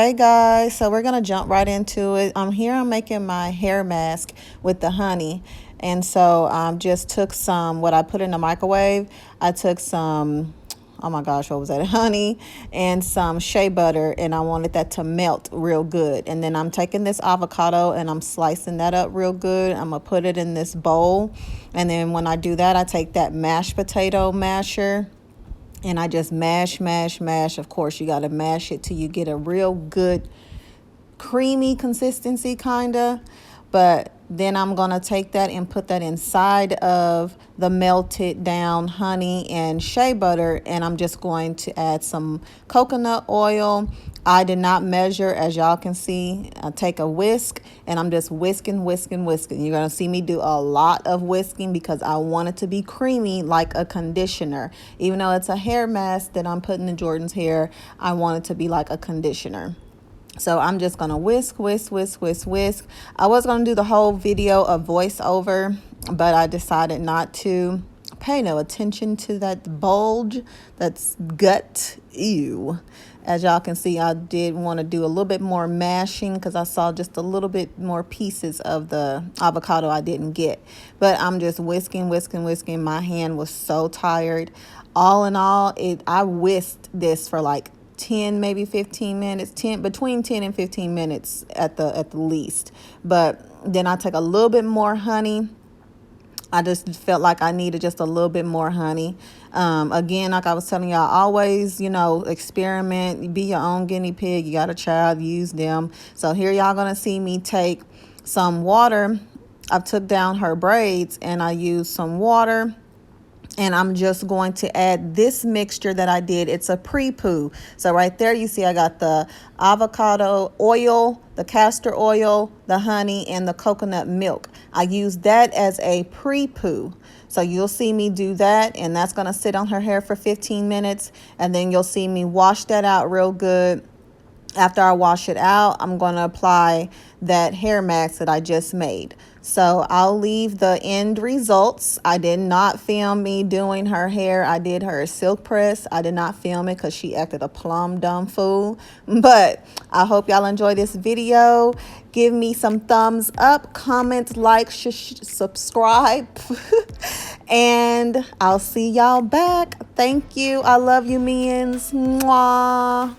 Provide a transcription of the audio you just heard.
Hey guys, so we're gonna jump right into it. I'm making my hair mask with the honey. And so just took some, what I put in the microwave. I took some, oh my gosh, what was that? Honey and some shea butter, and I wanted that to melt real good. And then I'm taking this avocado and I'm slicing that up real good. I'm gonna put it in this bowl. And then when I do that, I take that mashed potato masher and I just mash, mash, mash. Of course, you got to mash it till you get a real good creamy consistency, kind of. But then I'm going to take that and put that inside of the melted down honey and shea butter. And I'm just going to add some coconut oil. I did not measure, as y'all can see. I take a whisk and I'm just whisking, whisking, whisking. You're going to see me do a lot of whisking because I want it to be creamy like a conditioner. Even though it's a hair mask that I'm putting in Jordan's hair, I want it to be like a conditioner. So I'm just going to whisk, whisk, whisk, whisk, whisk. I was going to do the whole video of voiceover, but I decided not to. Pay no attention to that bulge, that's gut. Ew. As y'all can see, I did want to do a little bit more mashing because I saw just a little bit more pieces of the avocado I didn't get. But I'm just whisking, whisking, whisking. My hand was so tired. All in all, I whisked this for like 10, maybe 15 minutes, between 10 and 15 minutes at the least. But then I take a little bit more honey. I just felt like I needed just a little bit more honey. Again, like I was telling y'all, always, experiment, be your own guinea pig. You got a child, use them. So here y'all gonna see me take some water. I took down her braids and I used some water. And I'm just going to add this mixture that I did. It's a pre-poo. So right there, you see I got the avocado oil, the castor oil, the honey, and the coconut milk. I use that as a pre-poo. So you'll see me do that, and that's going to sit on her hair for 15 minutes. And then you'll see me wash that out real good. After I wash it out, I'm going to apply that hair mask that I just made. So I'll leave the end results. I did not film me doing her hair. I did her silk press. I did not film it because she acted a plumb dumb fool. But I hope y'all enjoy this video. Give me some thumbs up, comment, like, subscribe. And I'll see y'all back. Thank you. I love you, minions. Mwah.